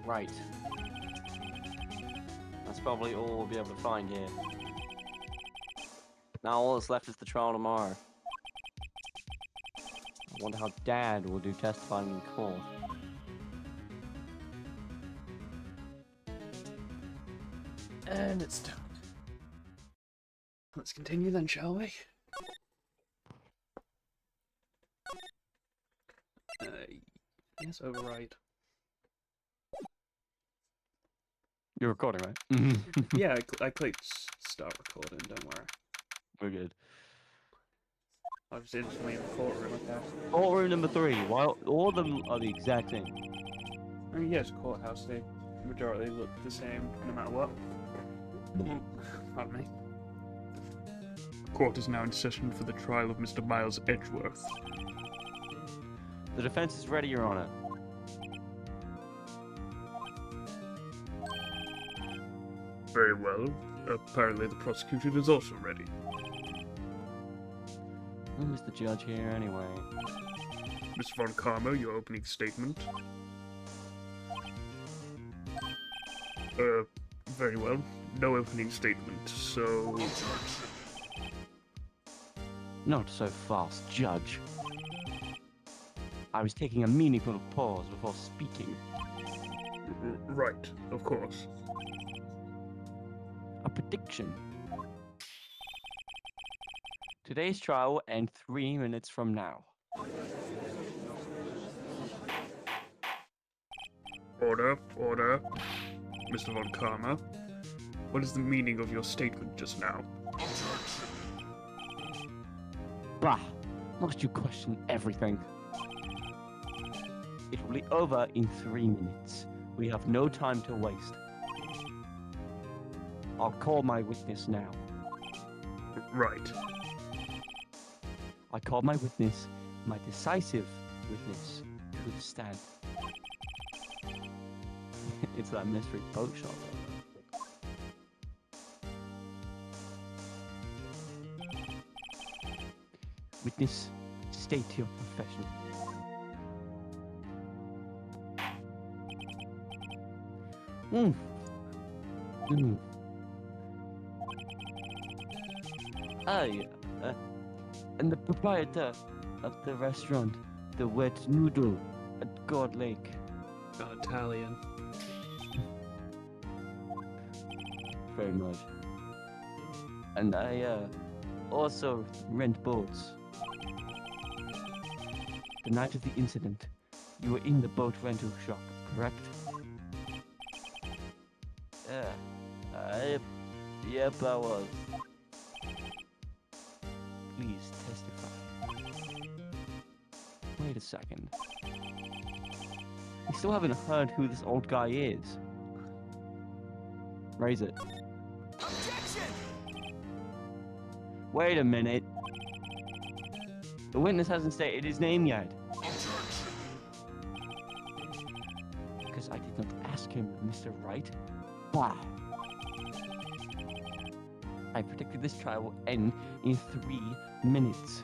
Right. That's probably all we'll be able to find here. Now all that's left is the trial tomorrow. I wonder how Dad will do testifying in court. And it's done. Let's continue then, shall we? Yes, override. You're recording, right? Yeah, I clicked start recording, don't worry. We're good. I was instantly in the courtroom, okay. Courtroom number 3. Why all of them are the exact same? I mean, yes, courthouse, the majority look the same, no matter what. Pardon me. Court is now in session for the trial of Mr. Miles Edgeworth. The defense is ready, Your Honor. Very well. Apparently the prosecution is also ready. Who's the judge here, anyway? Miss Von Karma, your opening statement. Very well. No opening statement, so... Not so fast, Judge. I was taking a meaningful pause before speaking. Right, of course. A prediction. Today's trial will end 3 minutes from now. Order, order. Mr. Von Karma, what is the meaning of your statement just now? Bah! Must you question everything? It will be over in 3 minutes. We have no time to waste. I'll call my witness now. Right. I call my witness, my decisive witness, to the stand. It's that mystery boat shop. Witness, state your profession. I am the proprietor of the restaurant, the Wet Noodle at God Lake. Italian. Very much. And I also rent boats. The night of the incident, you were in the boat rental shop, correct? Yep, I was. Please testify. Wait a second. We still haven't heard who this old guy is. Raise it. Objection! Wait a minute. The witness hasn't stated his name yet. Because I did not ask him, Mr. Wright. Bah. I predicted this trial will end in 3 minutes.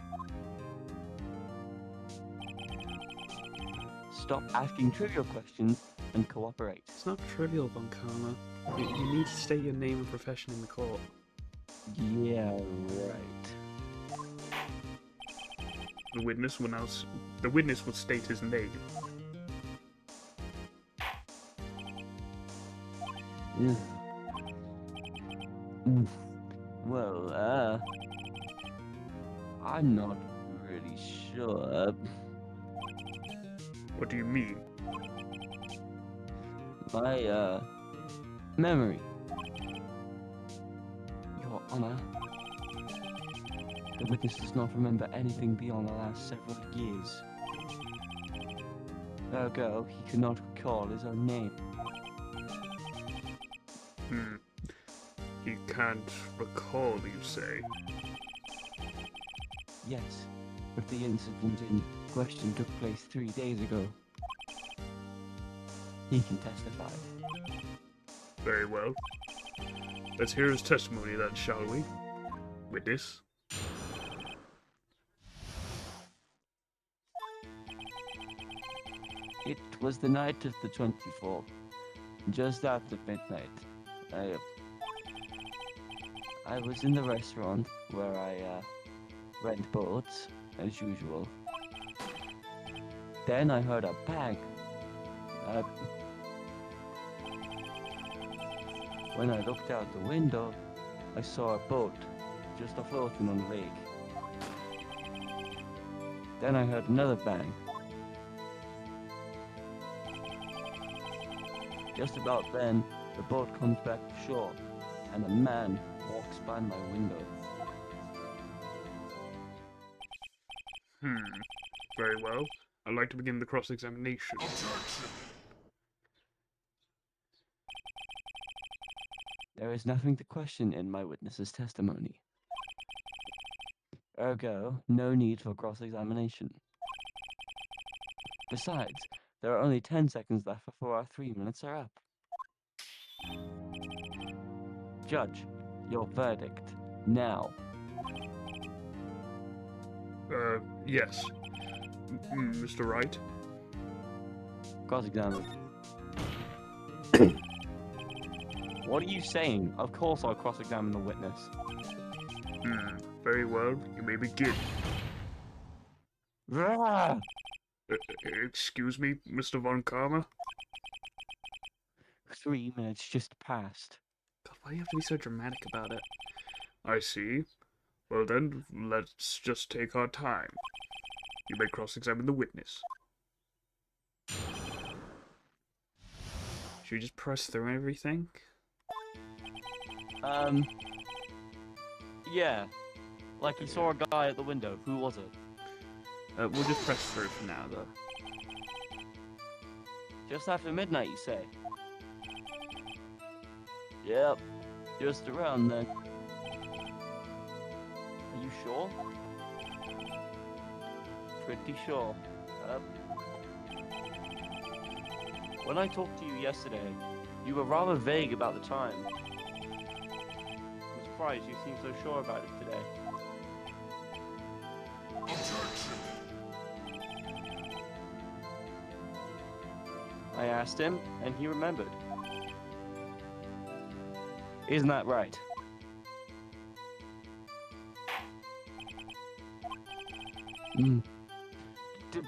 Stop asking trivial questions and cooperate. It's not trivial, Von Karma. You need to state your name and profession in the court. Yeah, right. The witness will state his name. Ugh. Well, I'm not really sure. What do you mean? My, memory. Your Honor. The witness does not remember anything beyond the last several years. Ergo, he could not recall his own name. You can't recall, you say? Yes, but the incident in question took place 3 days ago. He can testify. Very well. Let's hear his testimony then, shall we? Witness? It was the night of the 24th. just after midnight. I, I was in the restaurant where I rent boats, as usual. Then I heard a bang. Uh, when I looked out the window, I saw a boat just afloating on the lake. Then I heard another bang. Just about then, the boat comes back to shore, and a man walks by my window. Very well. I'd like to begin the cross-examination. There is nothing to question in my witness's testimony. Ergo, no need for cross-examination. Besides, there are only 10 seconds left before our 3 minutes are up. Judge, your verdict, now. Yes. Mr. Wright? Cross-examine. What are you saying? Of course I'll cross-examine the witness. Very well. You may begin. Rah! Excuse me, Mr. Von Karma? 3 minutes just passed. God, why do you have to be so dramatic about it? I see. Well then, let's just take our time. You may cross-examine the witness. Should we just press through everything? Yeah. Like you saw a guy at the window. Who was it? We'll just press through for now, though. Just after midnight, you say? Yep. Just around then. Are you sure? Pretty sure. When I talked to you yesterday, you were rather vague about the time. I'm surprised you seem so sure about it today. I asked him, and he remembered. Isn't that right?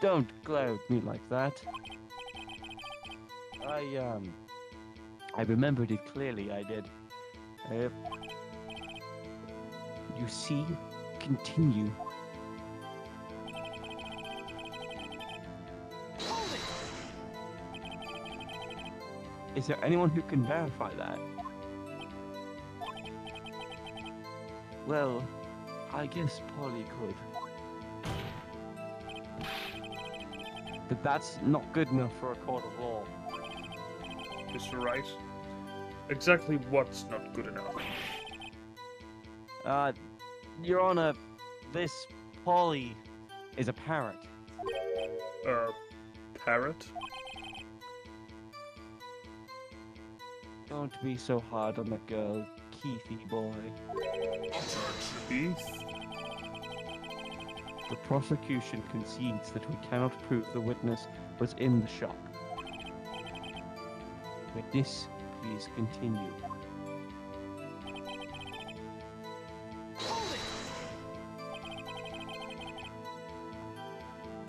Don't glare at me like that. I remembered it clearly, I did. You see? Continue. Is there anyone who can verify that? Well, I guess Polly could. But that's not good enough for a court of law. Mr. Wright? Exactly what's not good enough? Your Honor, this Polly is a parrot. Parrot? Don't be so hard on the girl, Keithy boy. Keith? The prosecution concedes that we cannot prove the witness was in the shop. Witness, please continue.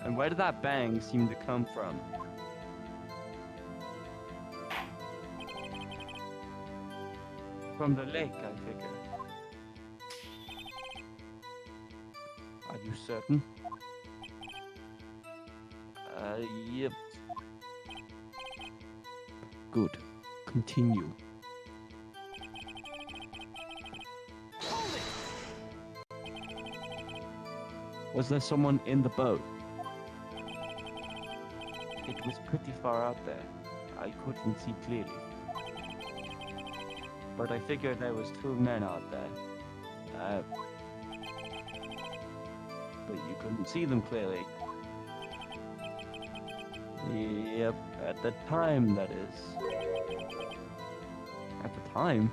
And where did that bang seem to come from? From the lake, I figure. Are you certain? Yep. Good. Continue. Was there someone in the boat? It was pretty far out there. I couldn't see clearly. But I figured there was 2 men out there. But you couldn't see them clearly. Yep, at the time, that is. At the time?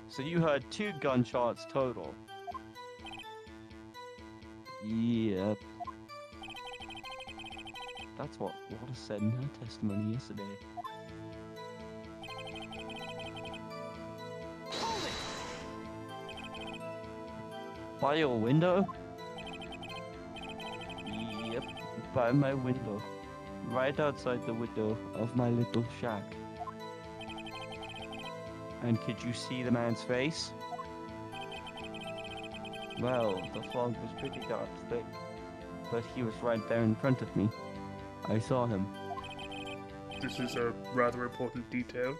So you heard 2 gunshots total? Yep. That's what Lotta said in her testimony yesterday. By your window? Yep, by my window. Right outside the window of my little shack. And could you see the man's face? Well, the fog was pretty dark thick, but he was right there in front of me. I saw him. This is a rather important detail.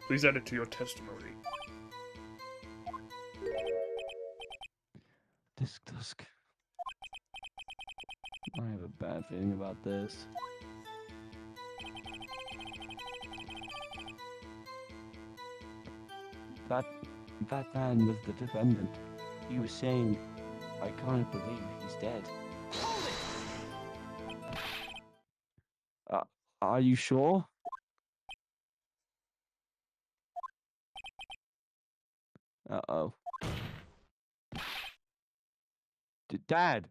Please add it to your testimony. Dusk. I have a bad feeling about this. That man was the defendant. He was saying, I can't believe he's dead. Are you sure? Uh-oh. Dad!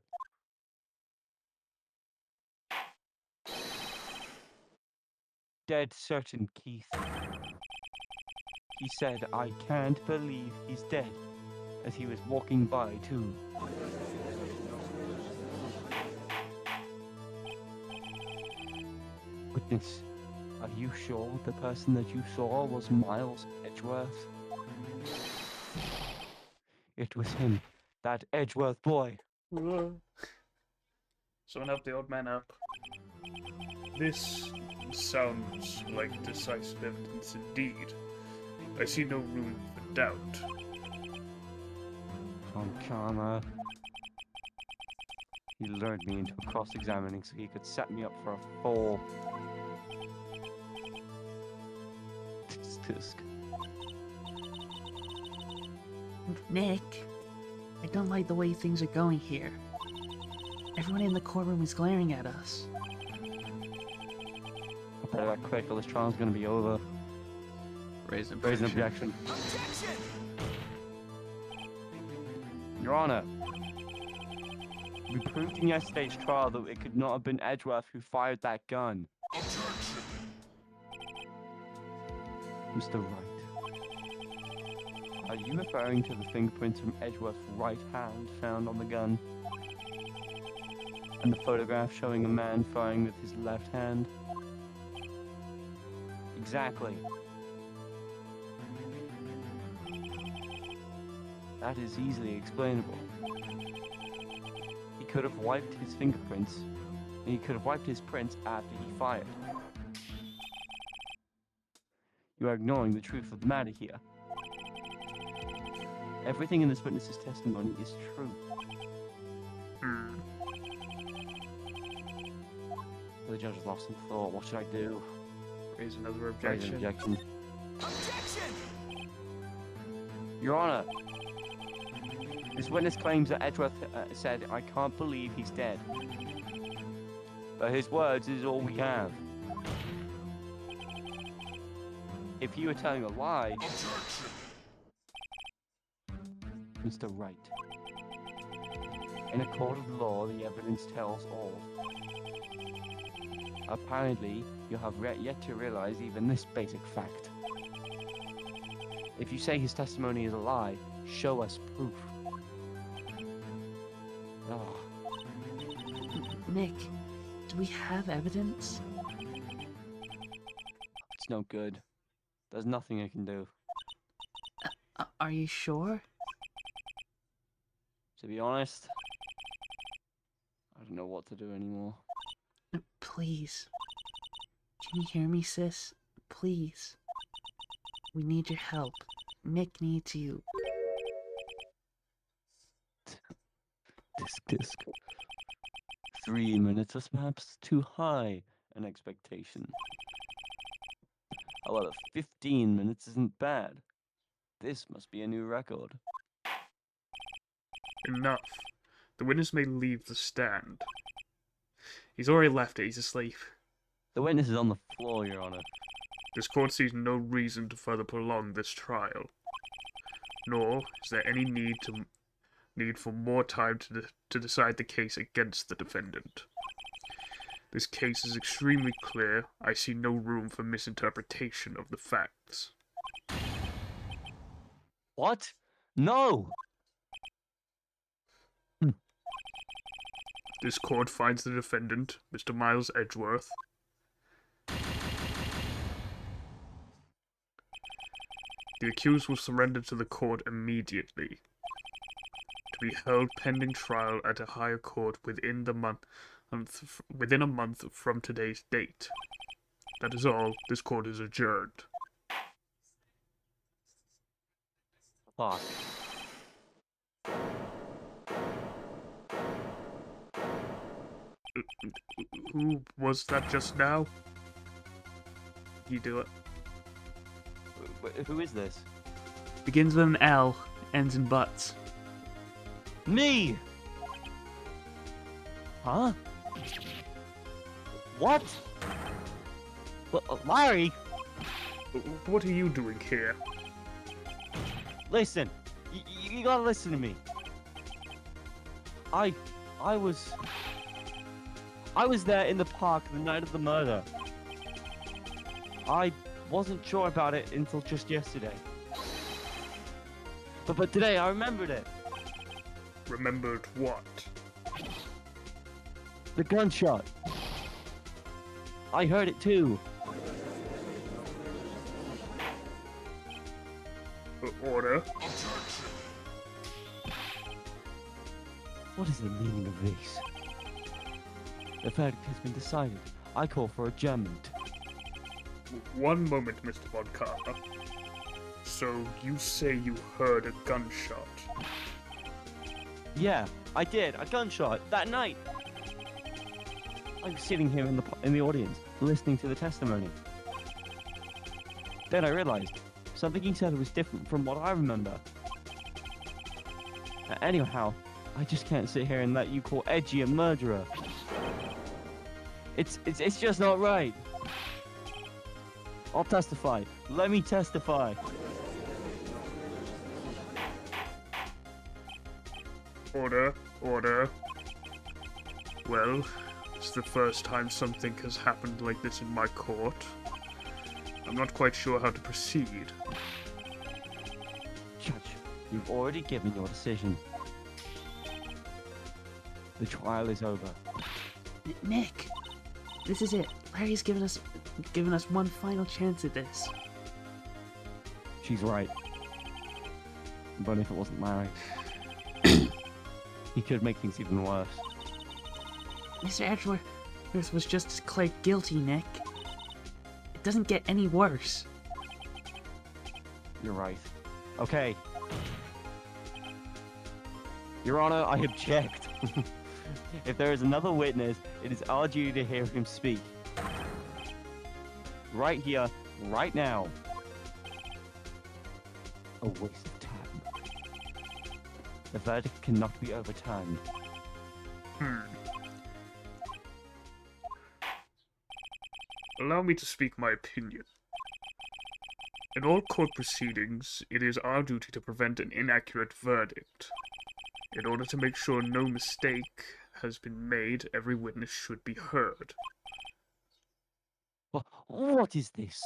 Dead certain, Keith. He said, I can't believe he's dead, as he was walking by, too. Witness, are you sure the person that you saw was Miles Edgeworth? It was him, that Edgeworth boy. Someone help the old man up. This sounds like decisive evidence indeed. I see no room for doubt. From Karma. He lured me into a cross-examining so he could set me up for a fall. Tisk. Nick, I don't like the way things are going here. Everyone in the courtroom is glaring at us. I better get quick or this trial's gonna be over. Raise an Objection. Your Honor, we proved in yesterday's trial that it could not have been Edgeworth who fired that gun. Objection! Mr. Wright, are you referring to the fingerprints from Edgeworth's right hand found on the gun? And the photograph showing a man firing with his left hand? Exactly. That is easily explainable. He could have wiped his fingerprints, and he could have wiped his prints after he fired. You are ignoring the truth of the matter here. Everything in this witness's testimony is true. The judge has lost some thought. What should I do? Raise another Raise an objection. objection. Objection! Your Honor, this witness claims that Edgeworth said, I can't believe he's dead. But his words is all we have. If you were telling a lie, Objection! Mr. Wright, in a court of law, the evidence tells all. Apparently, you have yet to realize even this basic fact. If you say his testimony is a lie, show us proof. Oh, Nick, do we have evidence? it's no good. There's nothing I can do. Are you sure? To be honest, I don't know what to do anymore. Please. Can you hear me, sis? Please. We need your help. Nick needs you. Disc. 3 minutes is perhaps too high an expectation. However, 15 minutes isn't bad. This must be a new record. Enough. The witness may leave the stand. He's already left it. He's asleep. The witness is on the floor, Your Honor. This court sees no reason to further prolong this trial. Nor is there any need for more time to decide the case against the defendant. This case is extremely clear. I see no room for misinterpretation of the facts. What? No! This court finds the defendant, Mr. Miles Edgeworth. The accused will surrender to the court immediately, to be held pending trial at a higher court within a month from today's date. That is all. This court is adjourned. Fuck. Who was that just now? You do it. Who is this? Begins with an L, ends in Butz. Me! Huh? What? Larry! What are you doing here? Listen! You gotta listen to me. I was there in the park the night of the murder. I wasn't sure about it until just yesterday. But today I remembered it. Remembered what? The gunshot. I heard it too. Order. Objection. What is the meaning of this? The verdict has been decided. I call for adjournment. One moment, Mr. Von Carter. So, you say you heard a gunshot? Yeah, I did. A gunshot that night. I was sitting here in the audience, listening to the testimony. Then I realized something he said was different from what I remember. Anyhow, I just can't sit here and let you call Edgy a murderer. It's just not right. I'll testify. Let me testify. Order. Order. Well, it's the first time something has happened like this in my court. I'm not quite sure how to proceed. Judge, you've already given your decision. The trial is over. Nick, this is it. Larry's given us one final chance at this. She's right. But if it wasn't Larry, he could make things even worse. Mr. Edgeworth was just declared guilty, Nick. It doesn't get any worse. You're right. Okay. Your Honor, I object. If there is another witness, it is our duty to hear him speak. Right here, right now. A waste of time. The verdict cannot be overturned. Allow me to speak my opinion. In all court proceedings, it is our duty to prevent an inaccurate verdict. In order to make sure no mistake has been made, every witness should be heard. What is this?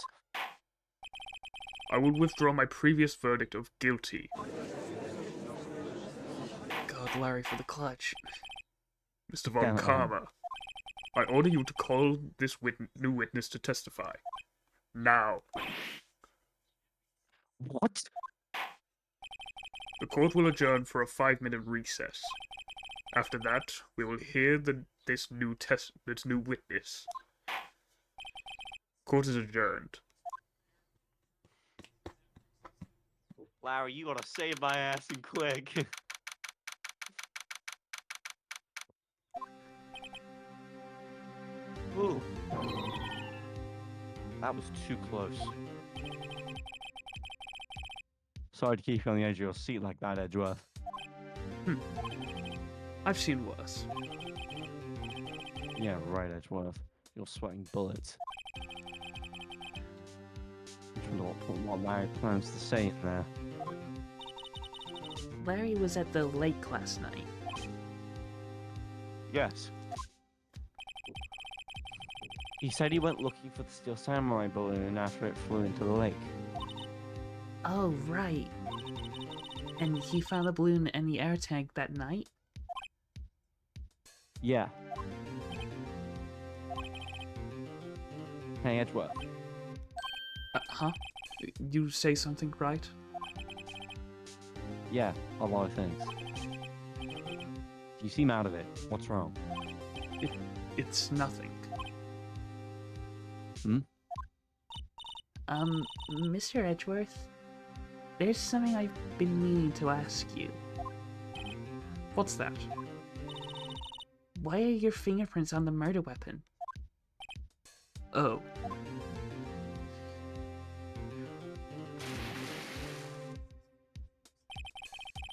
I will withdraw my previous verdict of guilty. God, Larry, for the clutch. Mr. Von Karma, I order you to call this new witness to testify. Now. What? The court will adjourn for a 5-minute recess. After that, we will hear this new witness. Court is adjourned. Larry, you gotta save my ass and quick. Ooh. That was too close. Sorry to keep you on the edge of your seat like that, Edgeworth. I've seen worse. Yeah, right, Edgeworth. You're sweating bullets. I wonder what Larry plans to say in there. Larry was at the lake last night. Yes. He said he went looking for the Steel Samurai balloon after it flew into the lake. Oh, right. And he found the balloon in the air tank that night? Yeah. Hey, Edgeworth. Huh? You say something, right? Yeah, a lot of things. You seem out of it. What's wrong? It's nothing. Hmm? Mr. Edgeworth, there's something I've been meaning to ask you. What's that? Why are your fingerprints on the murder weapon? Oh.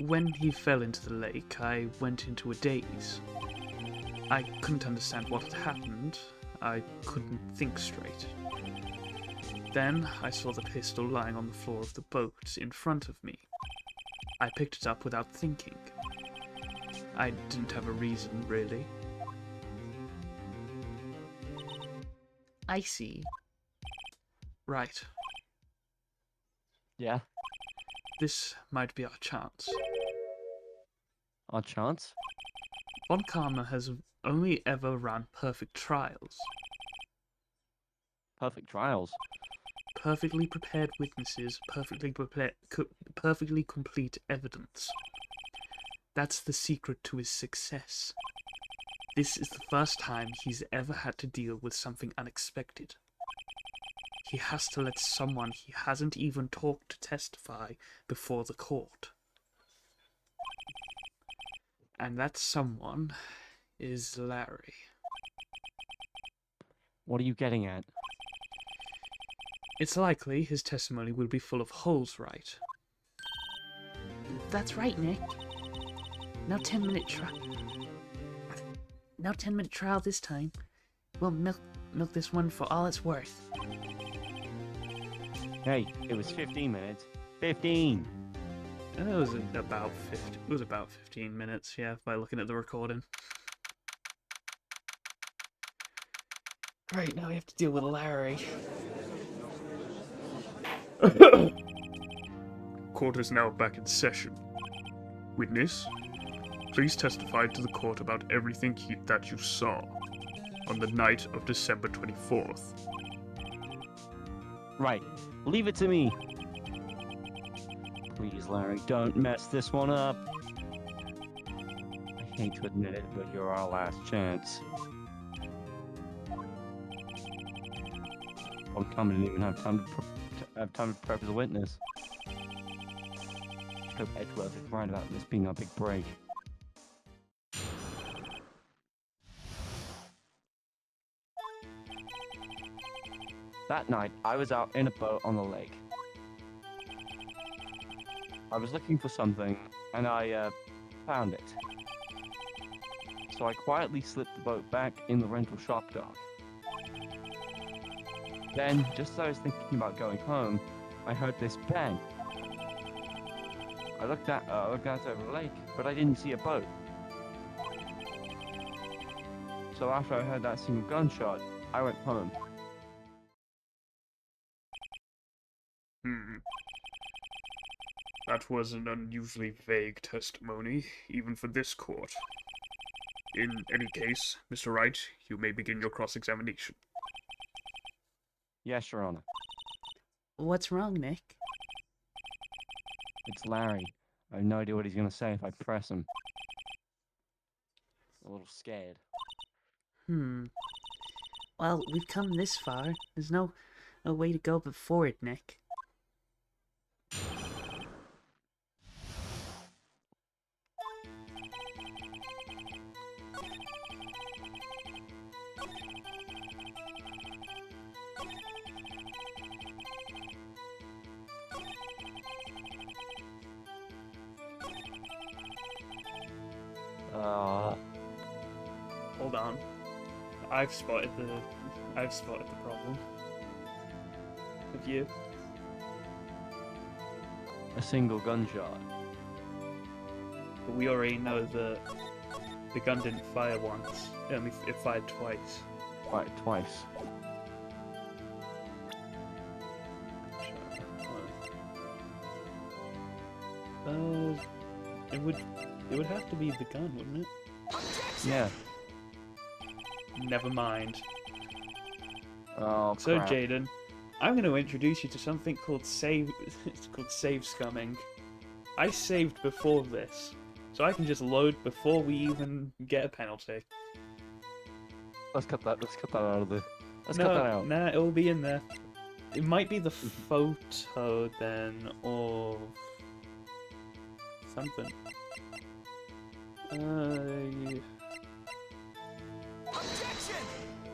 When he fell into the lake, I went into a daze. I couldn't understand what had happened. I couldn't think straight. Then I saw the pistol lying on the floor of the boat in front of me. I picked it up without thinking. I didn't have a reason, really. I see. Right. Yeah? This might be our chance. Our chance? Von Karma has only ever run perfect trials. Perfect trials. Perfectly prepared witnesses, perfectly complete evidence. That's the secret to his success. This is the first time he's ever had to deal with something unexpected. He has to let someone he hasn't even talked to testify before the court. And that someone is Larry. What are you getting at? It's likely his testimony will be full of holes, right? That's right, Nick. No 10-minute trial this time. We'll milk this one for all it's worth. Hey, it was 15 minutes. 15! It was about 50. It was about 15 minutes, yeah, by looking at the recording. Right, now we have to deal with Larry. Court is now back in session. Witness, please testify to the court about everything that you saw on the night of December 24th. Right. Leave it to me. Please, Larry, don't mess this one up. I hate to admit it, but you're our last chance. One coming didn't even have time to prep as a witness. Just hope Edgeworth is right about this being our big break. That night, I was out in a boat on the lake. I was looking for something, and I found it. So I quietly slipped the boat back in the rental shock dock. Then, just as I was thinking about going home, I heard this bang. I looked out over the lake, but I didn't see a boat. So after I heard that single gunshot, I went home. That was an unusually vague testimony, even for this court. In any case, Mr. Wright, you may begin your cross-examination. Yes, Your Honor. What's wrong, Nick? It's Larry. I have no idea what he's going to say if I press him. A little scared. Well, we've come this far. There's no way to go but forward, Nick. Hold on. I've spotted the problem. Have you? A single gunshot. But we already know that the gun didn't fire once. It fired twice. Right, twice. It would have to be the gun, wouldn't it? Yeah. Never mind. Oh, So, crap. Jaden, I'm going to introduce you to something called it's called save scumming. I saved before this, so I can just load before we even get a penalty. Let's cut that out of the... Let's No, cut that out. nah, it will be in there. It might be the photo then, or something. Objection!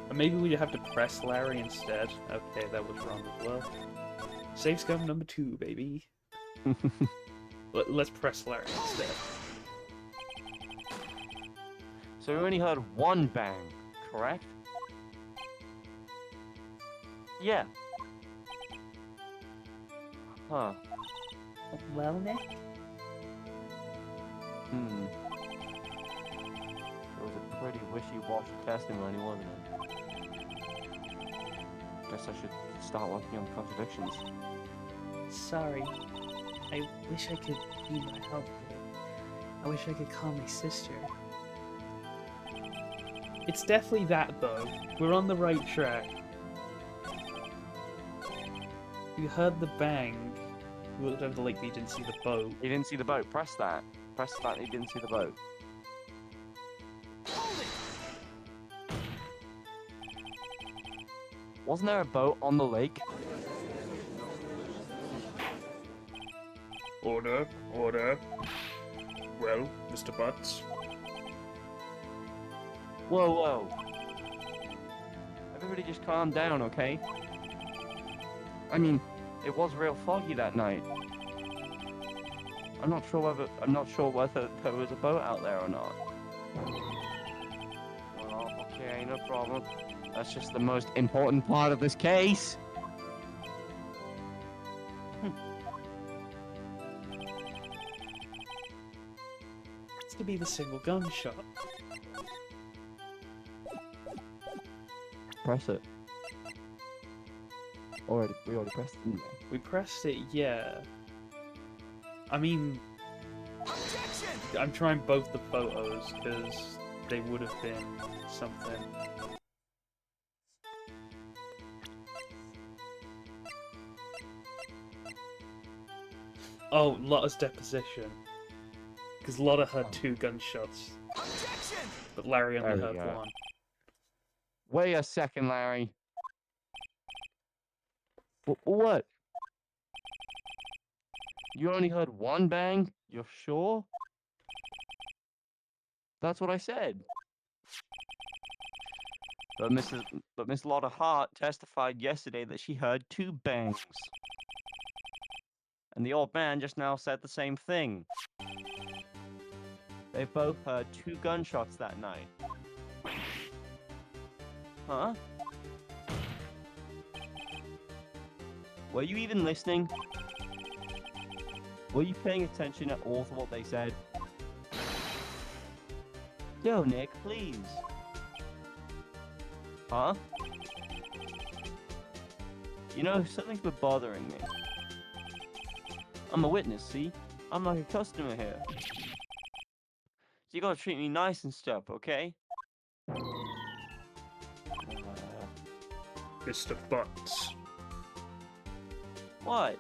Or maybe we have to press Larry instead. Okay, that was wrong as well. Save scum number 2, baby. Let's press Larry instead. So we only heard one bang, correct? Yeah. Huh. Well, Nick? It was a pretty wishy-washy testimony, wasn't it? Guess I should start working on contradictions. Sorry. I wish I could be more helpful. I wish I could call my sister. It's definitely that, though. We're on the right track. You heard the bang. We looked over the lake, but you didn't see the boat. He didn't see the boat. Press that. Press that. He didn't see the boat. Hold it! Wasn't there a boat on the lake? Order, order. Well, Mr. Butz. Whoa, whoa. Everybody just calm down, okay? I mean, it was real foggy that night. I'm not sure whether there was a boat out there or not. Well, okay, no problem. That's just the most important part of this case. It's to be the single gunshot. Press it. We already pressed it, didn't we? We pressed it, yeah. I mean, Objection! I'm trying both the photos, because they would have been something. Oh, Lotta's deposition. Because Lotta heard 2 gunshots, Objection! but Larry only There we heard go. 1. Wait a second, Larry. What? You only heard 1 bang? You're sure? That's what I said. But Miss Lotta Hart testified yesterday that she heard 2 bangs. And the old man just now said the same thing. They both heard 2 gunshots that night. Huh? Were you even listening? Were you paying attention at all to what they said? Yo, Nick, please. Huh? You know, something's been bothering me. I'm a witness, see? I'm like a customer here. So you gotta treat me nice and stuff, okay? Mr. Butz, What?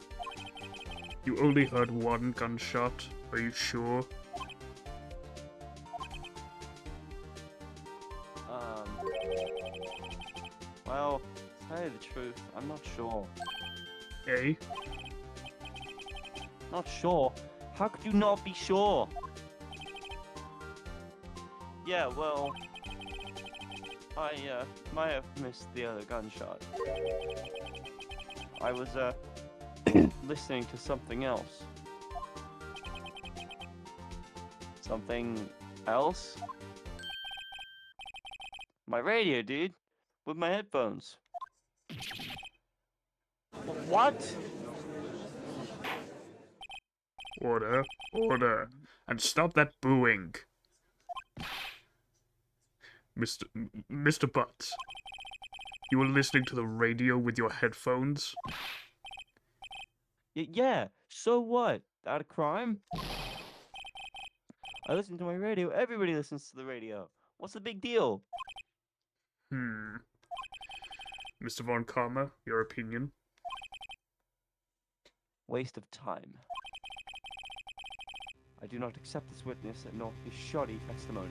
you only heard 1 gunshot. Are you sure? Well, to tell you the truth, I'm not sure. Eh? Not sure? How could you not be sure? Yeah, well, I might have missed the other gunshot. I was listening to something else. Something else? My radio, dude, with my headphones. What? Order, order, and stop that booing. Mr. Butz, You were listening to the radio with your headphones? Yeah, so what? That a crime? I listen to my radio. Everybody listens to the radio. What's the big deal? Mr. Von Karma, your opinion? Waste of time. I do not accept this witness nor his shoddy testimony.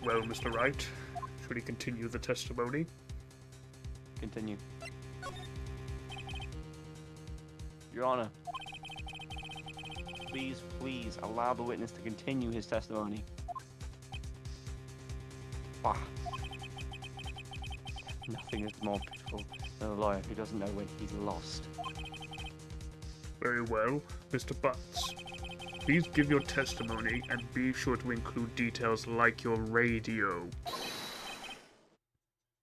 Well, Mr. Wright, should he continue the testimony? Continue. Your Honor, please allow the witness to continue his testimony. Bah. Nothing is more pitiful than a lawyer who doesn't know when he's lost. Very well, Mr. Butz. Please give your testimony and be sure to include details like your radio.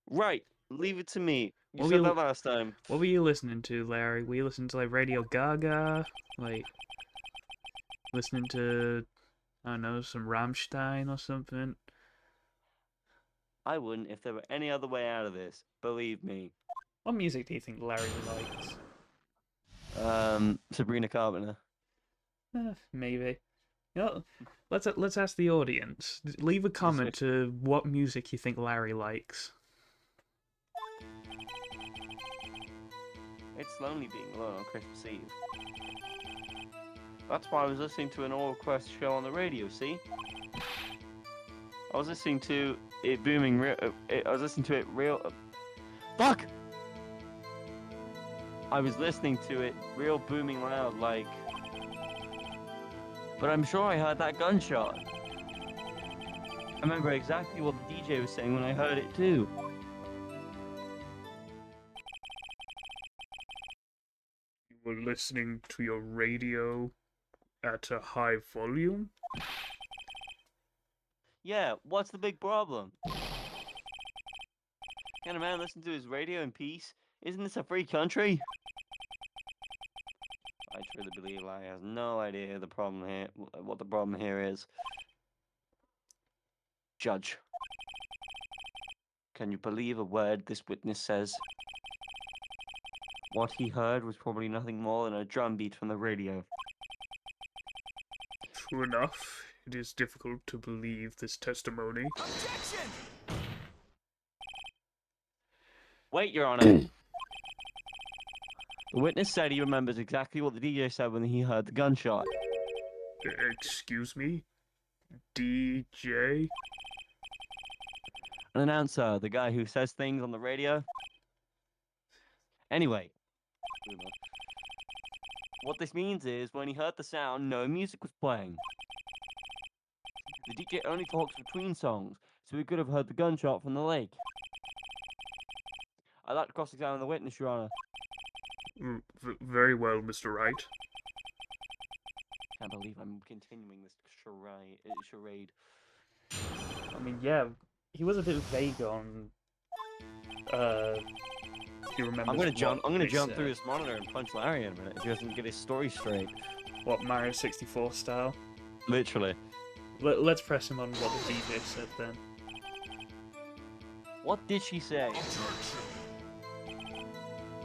Right, leave it to me. You What said were you- that last time. What were you listening to, Larry? Were you listening to like Radio Gaga? Like listening to, I don't know, some Rammstein or something? I wouldn't if there were any other way out of this. Believe me. What music do you think Larry likes? Sabrina Carpenter. Maybe. You know, let's ask the audience. Leave a comment to what music you think Larry likes. It's lonely being alone on Christmas Eve. That's why I was listening to an all-request show on the radio, see? I was listening to it booming I was listening to it fuck! I was listening to it real booming loud, like... But I'm sure I heard that gunshot. I remember exactly what the DJ was saying when I heard it too. You were listening to your radio at a high volume? Yeah, what's the big problem? Can a man listen to his radio in peace? Isn't this a free country? I truly believe Larry has no idea the problem here, what the problem here is. Judge, can you believe a word this witness says? What he heard was probably nothing more than a drum beat from the radio. True enough, it is difficult to believe this testimony. Objection! Wait, Your Honor. The witness said he remembers exactly what the DJ said when he heard the gunshot. Excuse me? DJ? An announcer, the guy who says things on the radio. Anyway, what this means is when he heard the sound, no music was playing. The DJ only talks between songs, so he could have heard the gunshot from the lake. I'd like to cross-examine the witness, Your Honor. Very well, Mr. Wright. Can't believe I'm continuing this charade. I mean, yeah, he was a bit vague on. He remembers. I'm gonna what jump they through said. his monitor and punch Larry in a minute if he doesn't get his story straight. What, Mario 64 style? Literally. Let's press him on what the DJ said then. What did she say?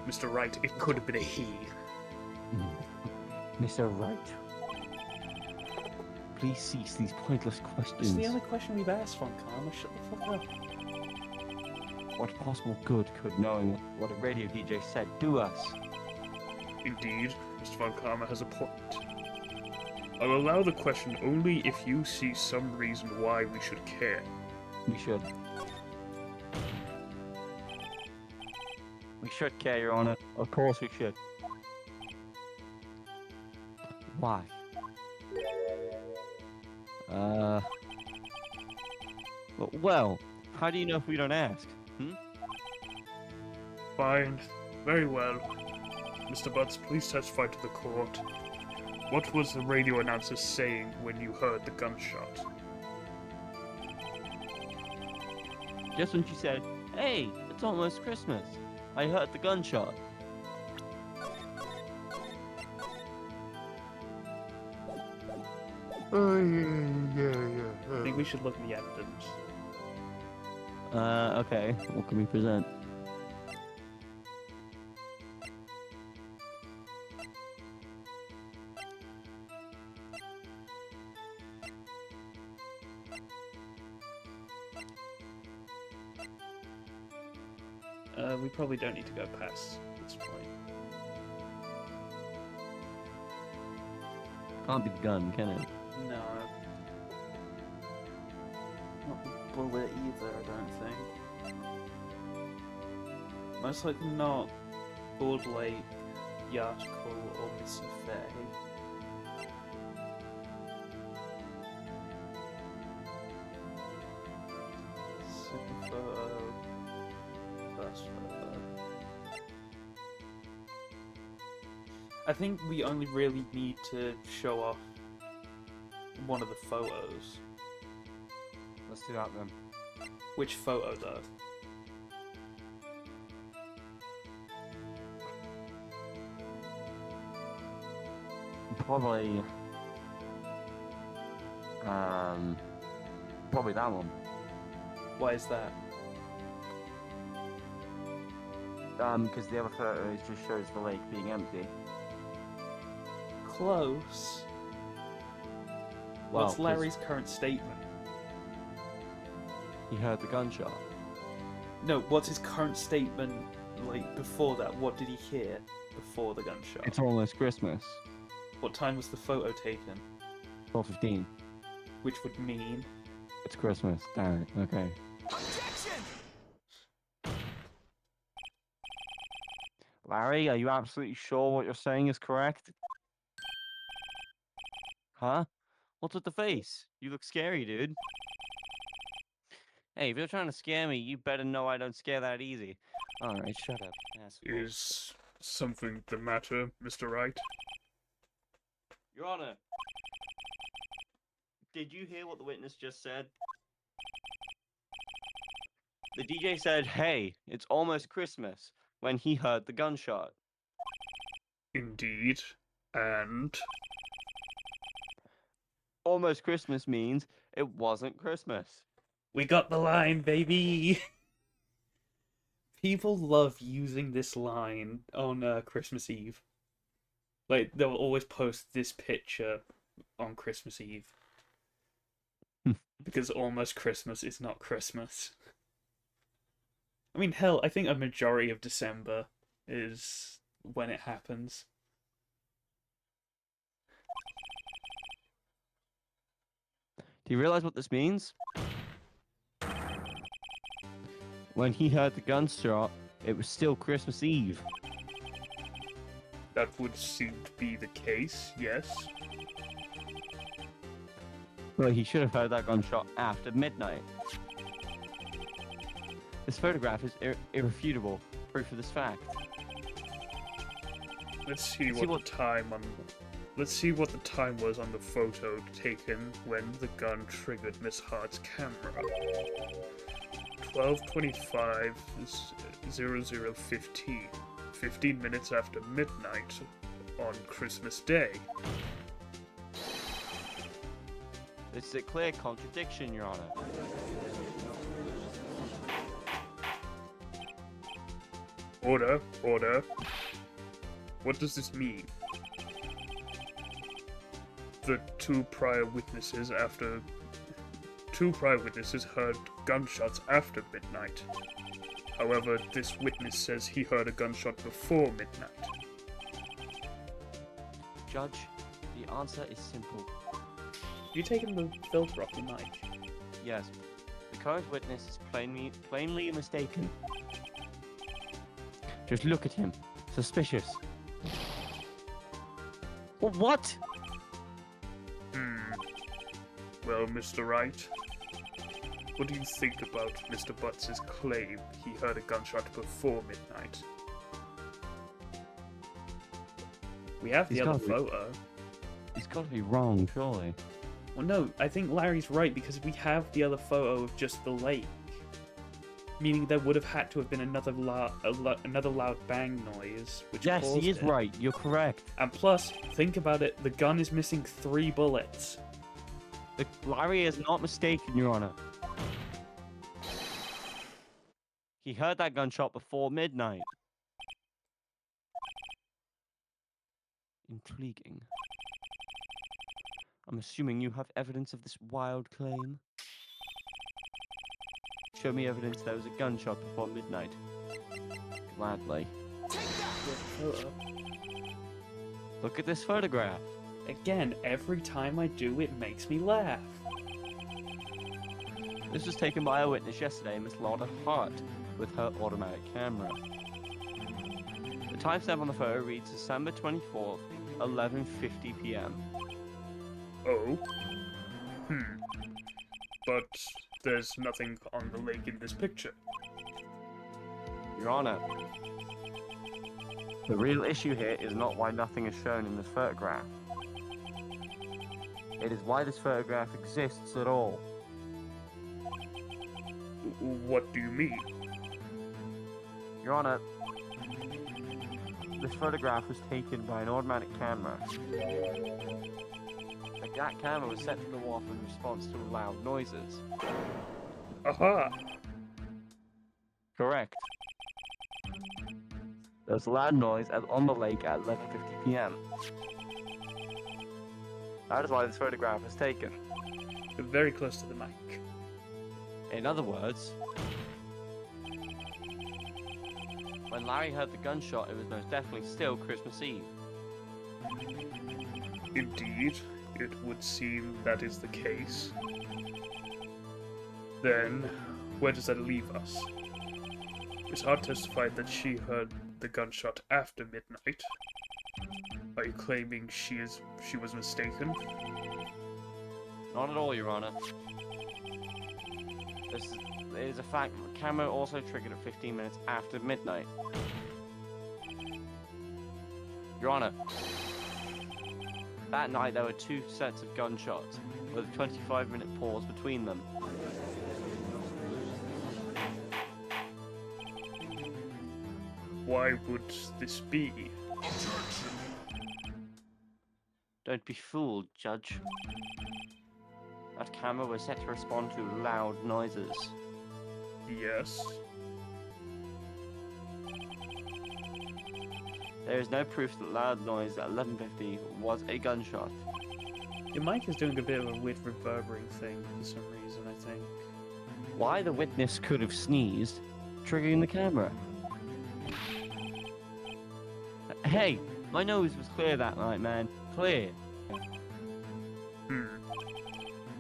Mr. Wright, it could have been a he. Mr. Wright. Please cease these pointless questions. It's the only question we've asked, Von Karma. Shut the fuck up. What possible good could knowing what a radio DJ said do us? Indeed, Mr. Von Karma has a point. I'll allow the question only if you see some reason why we should care. We should. We should care, Your Honor. Of course we should. Why? Well, how do you know if we don't ask? Fine. Very well. Mr. Butz, please testify to the court. What was the radio announcer saying when you heard the gunshot? Just when she said, "Hey, it's almost Christmas," I heard the gunshot. I think we should look at the evidence. Okay. What can we present? We probably don't need to go past this point. Can't be the gun, can it? No. Not the bullet either, I don't think. Most likely not Lord Lake, the article, or Missy Faye. Second photo. First photo. I think we only really need to show off one of the photos. Let's do that then. Which photo though? Probably. Probably that one. Why is that? Because the other photo just shows the lake being empty. Close. Well, What's 'cause Larry's current statement? He heard the gunshot. No, what's his current statement like before that? What did he hear before the gunshot? It's almost Christmas. What time was the photo taken? 12:15. Which would mean It's Christmas. Damn it. Okay. Objection! Larry, are you absolutely sure what you're saying is correct? Huh? What's with the face? You look scary, dude. Hey, if you're trying to scare me, you better know I don't scare that easy. Alright, shut up. Asshole. Is something the matter, Mr. Wright? Your Honor, did you hear what the witness just said? The DJ said, hey, it's almost Christmas, when he heard the gunshot. Indeed. And Almost Christmas means it wasn't Christmas. we got the line, baby. People love using this line on Christmas Eve. Like they'll always post this picture on Christmas Eve because almost Christmas is not Christmas. I mean, hell, I think a majority of December is when it happens. Do you realize what this means? When he heard the gunshot, it was still Christmas Eve. that would seem to be the case, yes. Well, he should have heard that gunshot after midnight. This photograph is irrefutable proof of this fact. Let's see what the time was on the photo taken when the gun triggered Miss Hart's camera. 12:25 00:15. 15 minutes after midnight on Christmas Day. This is a clear contradiction, Your Honor. Order, order. What does this mean? The two prior witnesses heard gunshots after midnight. However, this witness says he heard a gunshot before midnight. Judge, the answer is simple. You taking the filter off the mic? Yes, the current witness is plainly mistaken. Just look at him. Suspicious. What? Well, Mr. Wright, what do you think about Mr. Butz's claim he heard a gunshot before midnight? We have the He's other gotta be- photo. He's got to be wrong, surely. Well, no, I think Larry's right because we have the other photo of just the lake. Meaning there would have had to have been another loud bang noise, which Yes, caused he is it. right. You're correct. And plus, think about it, the gun is missing 3 bullets. Larry is not mistaken, Your Honor. He heard that gunshot before midnight. Intriguing. I'm assuming you have evidence of this wild claim. Show me evidence there was a gunshot before midnight. Gladly. Photo. Look at this photograph. Again, every time I do, it makes me laugh. This was taken by a witness yesterday, Miss Lotta Hart, with her automatic camera. The timestamp on the photo reads December 24th, 11:50 p.m. Oh. But there's nothing on the lake in this picture. Your Honor, the real issue here is not why nothing is shown in this photograph. It is why this photograph exists at all. What do you mean? Your Honor, this photograph was taken by an automatic camera. That camera was set to go off in response to loud noises. Aha! Correct. There was a loud noise on the lake at 11:50 p.m. That is why this photograph was taken. You're very close to the mic. In other words, when Larry heard the gunshot, it was most definitely still Christmas Eve. Indeed, it would seem that is the case. Then, where does that leave us? Miss Hart testified that she heard the gunshot after midnight. Are you claiming she was mistaken? Not at all, Your Honor. This is a fact that the camera also triggered at 15 minutes after midnight. Your Honor, that night there were two sets of gunshots, with a 25-minute pause between them. Why would this be? Don't be fooled, Judge. That camera was set to respond to loud noises. Yes. There is no proof that loud noise at 11:50 was a gunshot. Your mic is doing a bit of a weird reverberating thing for some reason, I think. Why the witness could have sneezed, triggering the camera? Hey, my nose was clear that night, man. Clear.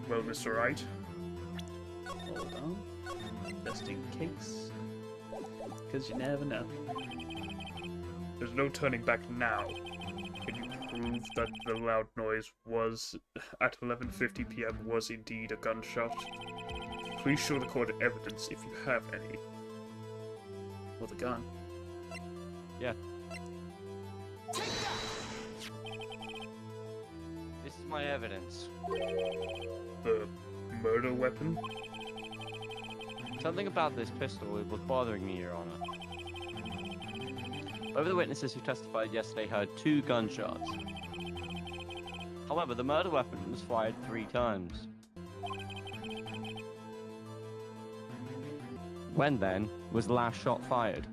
Well, Mr. Wright, Hold on. Just in case. Because you never know. there's no turning back now. Can you prove that the loud noise was at 11:50 p.m. was indeed a gunshot? Please show the court evidence if you have any. With a gun. Yeah. This is my evidence. The murder weapon? Something about this pistol was bothering me, Your Honor. Both of the witnesses who testified yesterday heard two gunshots. However, the murder weapon was fired 3 times. When then was the last shot fired?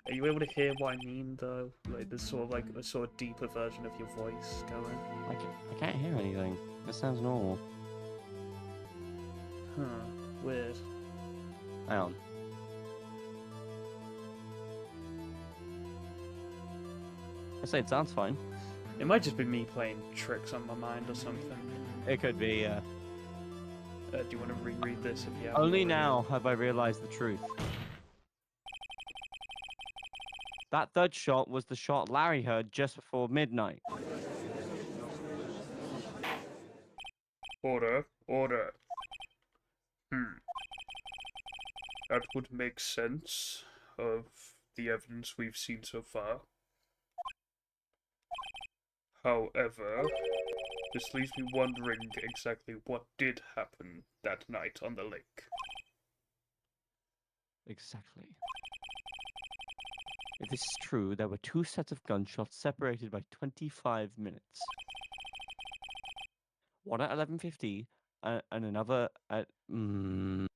Are you able to hear what I mean, though? Like, there's sort of like a sort of deeper version of your voice going. I can't hear anything. That sounds normal. Huh. Weird. Hang on. I say it sounds fine. It might just be me playing tricks on my mind or something. It could be, Do you want to reread this if you have? Only now have I realized the truth. That third shot was the shot Larry heard just before midnight. Order, order. That would make sense of the evidence we've seen so far. However, this leaves me wondering exactly what did happen that night on the lake. Exactly. If this is true, there were 2 sets of gunshots separated by 25 minutes. One at 11:50 and another at one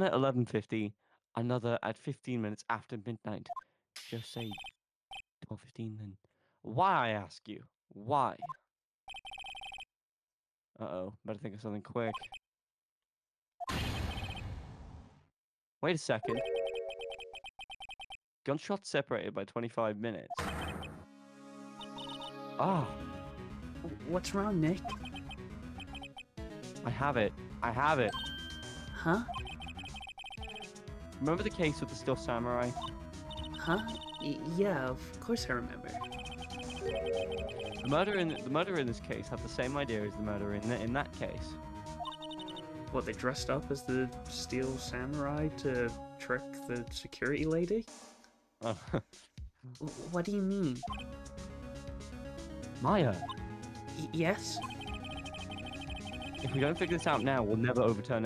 at 11:50 Another at 15 minutes after midnight. Just say 12:15 then. Why, I ask you? Why? Uh-oh. Better think of something quick. Wait a second. Gunshots separated by 25 minutes. Ah, What's wrong, Nick? I have it. I have it. Huh? Remember the case with the still samurai? Huh? Yeah, of course I remember. The murderer in this case had the same idea as the murderer in that case. What, they dressed up as the Steel Samurai to trick the security lady? Oh. What do you mean? Maya, Yes? if we don't figure this out now, we'll never overturn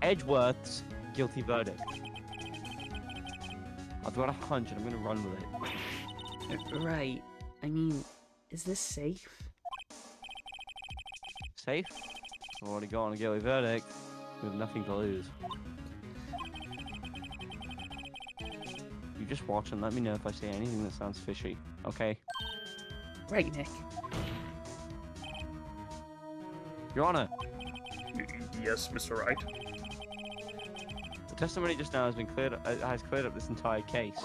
Edgeworth's guilty verdict. I've got a hunch and I'm gonna run with it. Right. I mean, is this safe? Safe? I've already got on a guilty verdict. We have nothing to lose. You just watch and let me know if I say anything that sounds fishy, okay? Right, Nick. Your Honor, Yes, Mr. Wright. the testimony just now has been cleared up this entire case.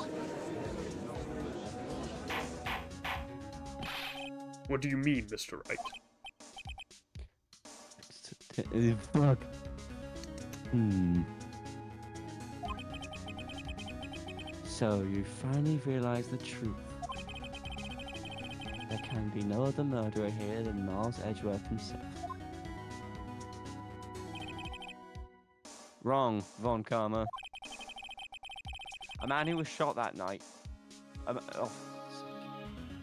What do you mean, Mr. Wright? Fuck. So you finally realize the truth. There can be no other murderer here than Miles Edgeworth himself. Wrong, Von Karma. A man who was shot that night.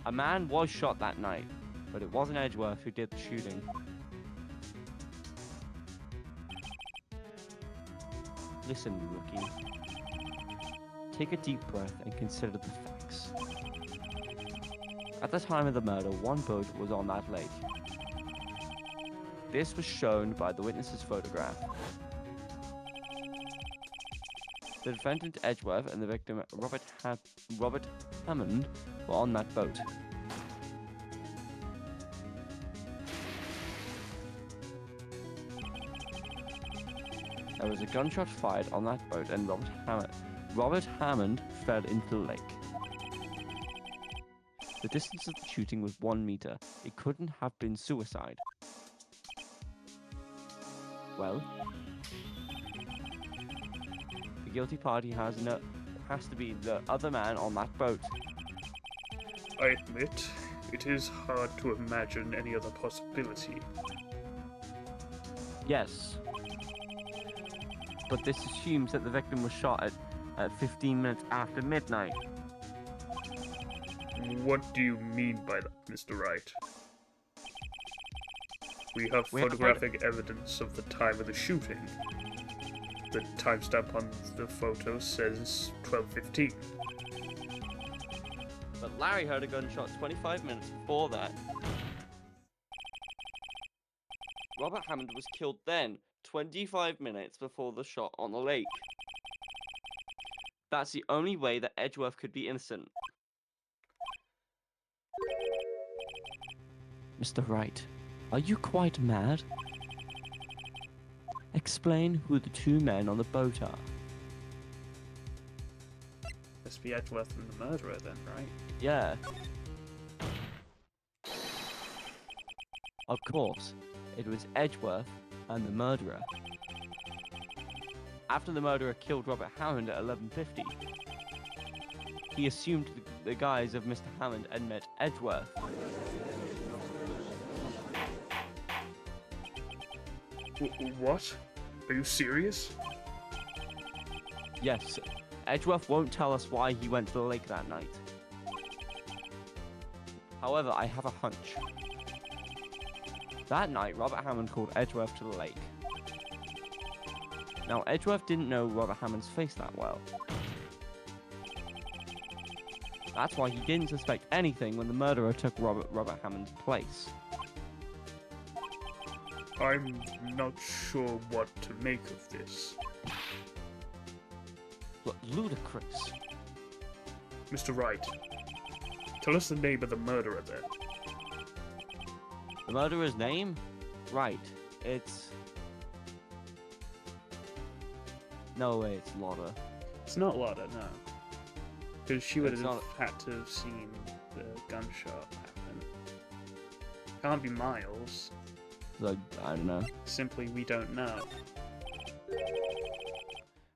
A man was shot that night, but it wasn't Edgeworth who did the shooting. Listen, rookie. Take a deep breath and consider the facts. At the time of the murder, one boat was on that lake. This was shown by the witness's photograph. The defendant Edgeworth and the victim Robert Hammond were on that boat. There was a gunshot fired on that boat and Robert Hammond fell into the lake. The distance of the shooting was 1 meter. It couldn't have been suicide. Well, the guilty party has to be the other man on that boat. I admit, it is hard to imagine any other possibility. Yes. But this assumes that the victim was shot at 15 minutes after midnight. What do you mean by that, Mr. Wright? We have We have photographic evidence of the time of the shooting. The timestamp on the photo says 12:15. But Larry heard a gunshot 25 minutes before that. Robert Hammond was killed then, 25 minutes before the shot on the lake. That's the only way that Edgeworth could be innocent. Mr. Wright, are you quite mad? Explain who the two men on the boat are. Must be Edgeworth and the murderer then, right? Yeah. Of course, it was Edgeworth and the murderer. After the murderer killed Robert Hammond at 11:50, he assumed the guise of Mr. Hammond and met Edgeworth. What? Are you serious? Yes, Edgeworth won't tell us why he went to the lake that night. However, I have a hunch. That night, Robert Hammond called Edgeworth to the lake. Now, Edgeworth didn't know Robert Hammond's face that well. That's why he didn't suspect anything when the murderer took Robert Hammond's place. I'm not sure what to make of this. What ludicrous. Mr. Wright, tell us the name of the murderer then. The murderer's name? Right. It's... No way, it's Lotta. It's not Lotta, no. Because she would It's have not- had to have seen the gunshot happen. Can't be Miles. So, I don't know. Simply, we don't know.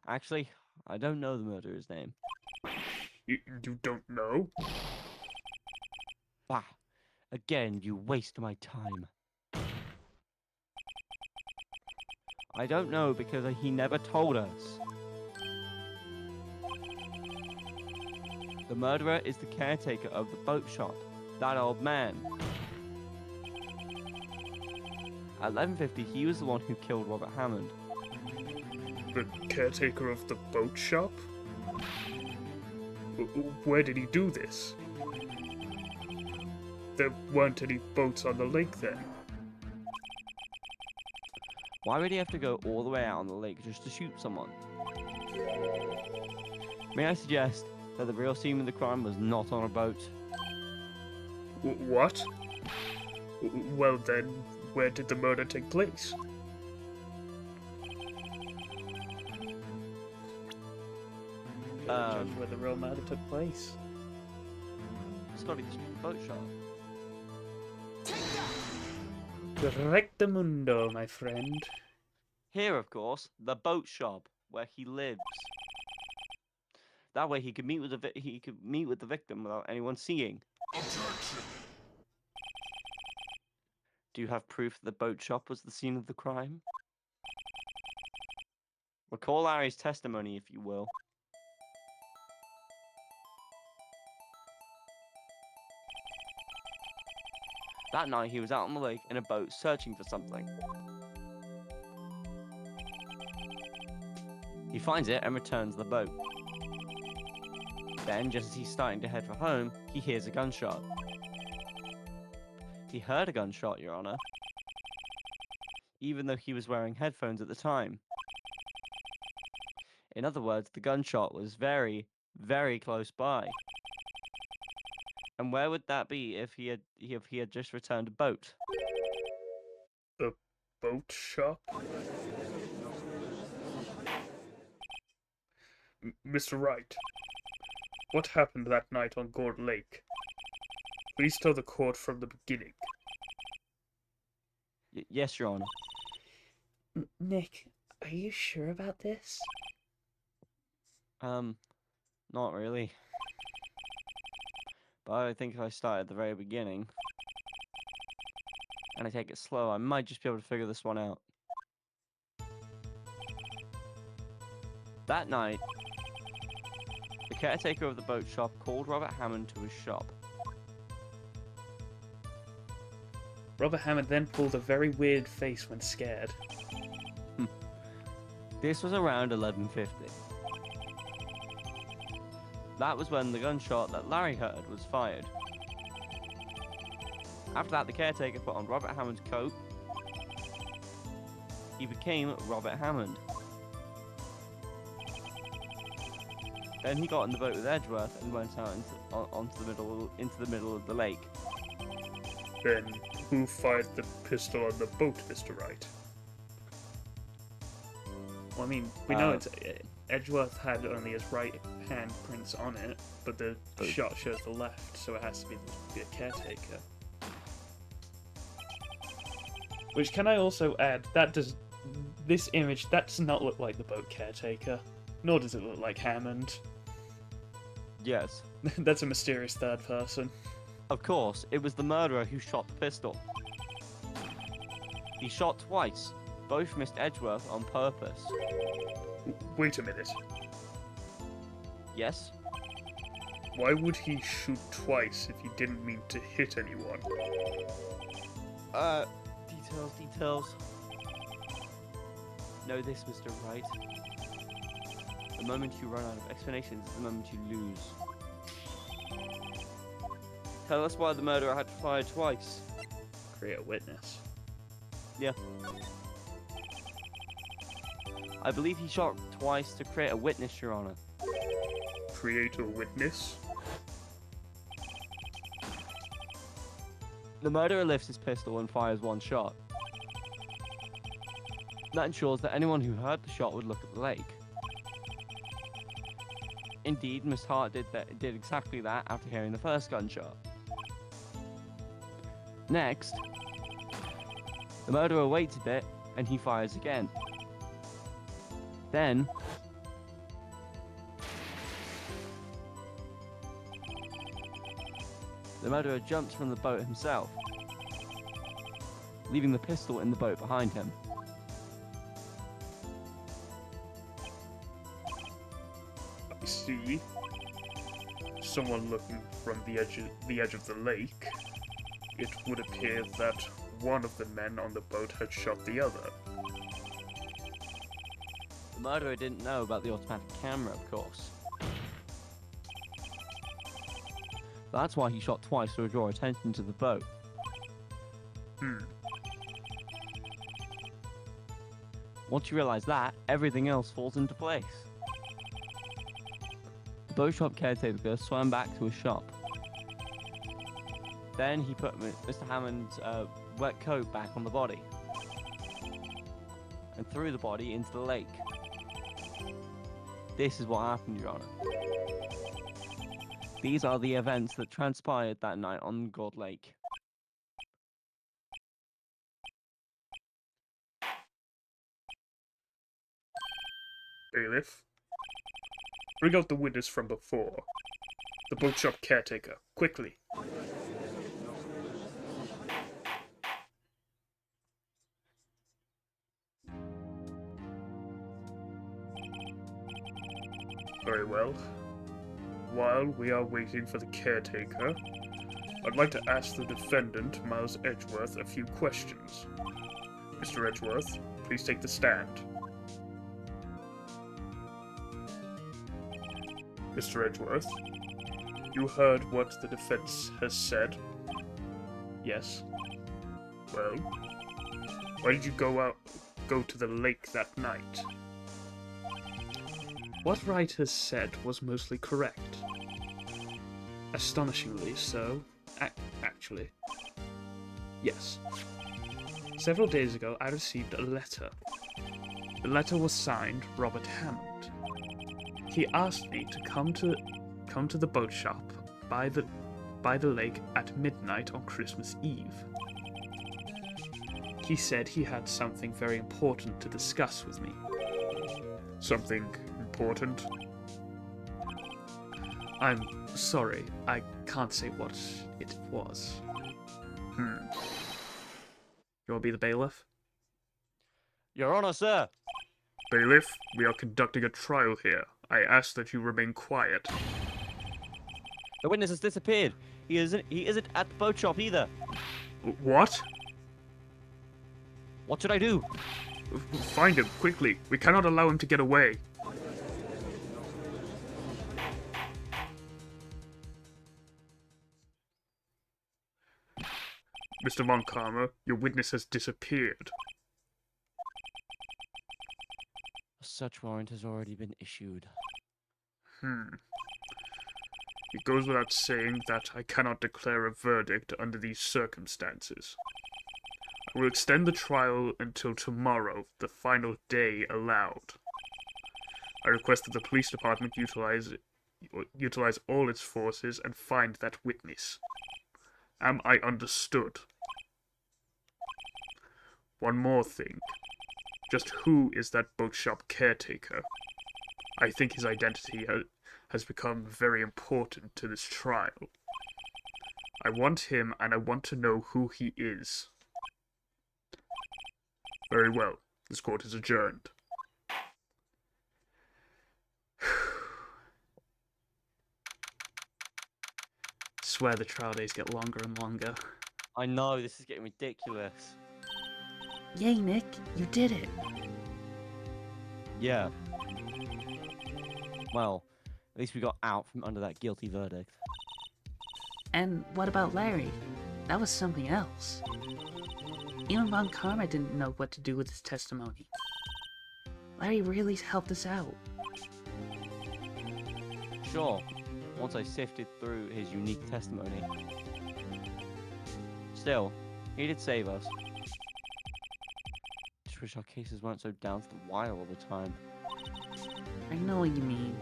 Actually, I don't know the murderer's name. You don't know? Bah! Again, you waste my time. I don't know because he never told us. The murderer is the caretaker of the boat shop. That old man. At 11:50, he was the one who killed Robert Hammond. The caretaker of the boat shop? Where did he do this? There weren't any boats on the lake then. Why would he have to go all the way out on the lake just to shoot someone? May I suggest that the real scene of the crime was not on a boat? What? Well then, where did the murder take place? Judge where the real murder took place. It's gotta be the boat shop. Take that! Correctamundo, my friend. Here, of course, the boat shop where he lives. That way, he could meet with the victim without anyone seeing. Objection! Do you have proof that the boat shop was the scene of the crime? Recall Larry's testimony, if you will. That night, he was out on the lake in a boat searching for something. He finds it and returns the boat. Then, just as he's starting to head for home, he hears a gunshot. He heard a gunshot, Your Honor, even though he was wearing headphones at the time. In other words, the gunshot was very, very close by. And where would that be if he had just returned a boat? The boat shop? Mr. Wright, what happened that night on Gourd Lake? Please tell the court from the beginning. Yes, Your Honor. Nick, are you sure about this? Not really. But I think if I start at the very beginning, and I take it slow, I might just be able to figure this one out. That night, the caretaker of the boat shop called Robert Hammond to his shop. Robert Hammond then pulled a very weird face when scared. This was around 11:50. That was when the gunshot that Larry heard was fired. After that, the caretaker put on Robert Hammond's coat. He became Robert Hammond. Then he got in the boat with Edgeworth and went out into the middle of the lake. Then, who fired the pistol on the boat, Mr. Wright? Well, I mean, we know it's Edgeworth had only his right hand prints on it, but the shot shows the left, so it has to be the caretaker. Which, can I also add, this image, that does not look like the boat caretaker, nor does it look like Hammond. Yes. That's a mysterious third person. Of course, it was the murderer who shot the pistol. He shot twice. Both missed Edgeworth on purpose. Wait a minute. Yes? Why would he shoot twice if he didn't mean to hit anyone? Details. Know this, Mr. Wright. The moment you run out of explanations is the moment you lose. Tell us why the murderer had to fire twice. Create a witness. Yeah. I believe he shot twice to create a witness, Your Honor. create a witness? The murderer lifts his pistol and fires one shot. That ensures that anyone who heard the shot would look at the lake. Indeed, Miss Hart did exactly that after hearing the first gunshot. Next, the murderer waits a bit and he fires again. Then, the murderer jumps from the boat himself, leaving the pistol in the boat behind him. I see. Someone looking from the edge of the lake. It would appear that one of the men on the boat had shot the other. The murderer didn't know about the automatic camera, of course. That's why he shot twice to draw attention to the boat. Once you realize that, everything else falls into place. The boat shop caretaker swam back to his shop. Then he put Mr. Hammond's wet coat back on the body and threw the body into the lake. This is what happened, Your Honor. These are the events that transpired that night on God Lake. Bailiff, bring out the witness from before. The bookshop caretaker, quickly. Very well. While we are waiting for the caretaker, I'd like to ask the defendant, Miles Edgeworth, a few questions. Mr. Edgeworth, please take the stand. Mr. Edgeworth, you heard what the defense has said? Yes. Well, why did you go to the lake that night? What Wright has said was mostly correct. Astonishingly so, actually. Yes. Several days ago, I received a letter. The letter was signed Robert Hammond. He asked me to come to the boat shop by the lake at midnight on Christmas Eve. He said he had something very important to discuss with me. Something important? I'm sorry, I can't say what it was. You want to be the bailiff? Your Honor, sir! Bailiff, we are conducting a trial here. I ask that you remain quiet. The witness has disappeared. He isn't at the boat shop either. What? What should I do? Find him, quickly. We cannot allow him to get away. Mr. Montcalmer, your witness has disappeared. A search warrant has already been issued. It goes without saying that I cannot declare a verdict under these circumstances. I will extend the trial until tomorrow, the final day allowed. I request that the police department utilize all its forces and find that witness. Am I understood? One more thing. Just who is that bookshop caretaker? I think his identity has become very important to this trial. I want him, and I want to know who he is. Very well. This court is adjourned. Swear the trial days get longer and longer. I know, this is getting ridiculous. Yay, Nick, you did it! Yeah. Well, at least we got out from under that guilty verdict. And what about Larry? That was something else. Even Von Karma didn't know what to do with his testimony. Larry really helped us out. sure, once I sifted through his unique testimony. Still, he did save us. Just wish our cases weren't so down to the wire all the time. I know what you mean.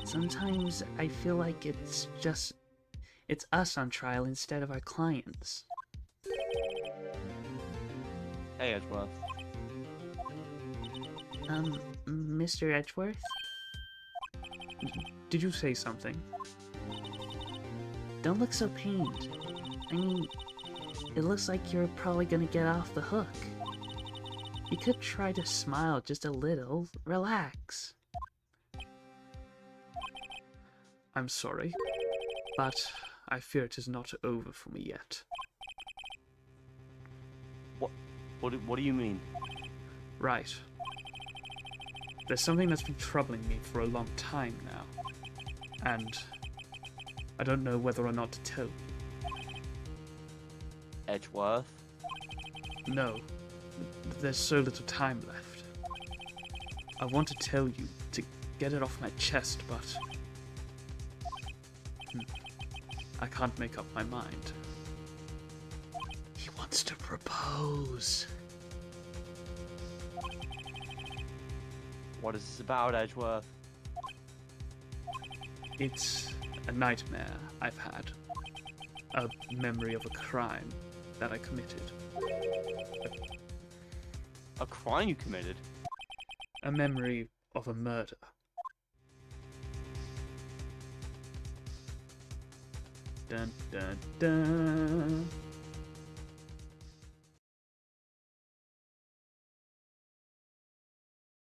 Sometimes I feel like it's us on trial instead of our clients. Hey, Edgeworth. Mr. Edgeworth? Did you say something? Don't look so pained. I mean, it looks like you're probably gonna get off the hook. You could try to smile just a little. Relax. I'm sorry, but I fear it is not over for me yet. What do you mean? Right. There's something that's been troubling me for a long time now, and I don't know whether or not to tell you. Edgeworth? No, there's so little time left. I want to tell you to get it off my chest, but I can't make up my mind. He wants to propose. What is this about, Edgeworth? It's a nightmare I've had. A memory of a crime that I committed. A crime you committed? A memory of a murder. Dun dun dun.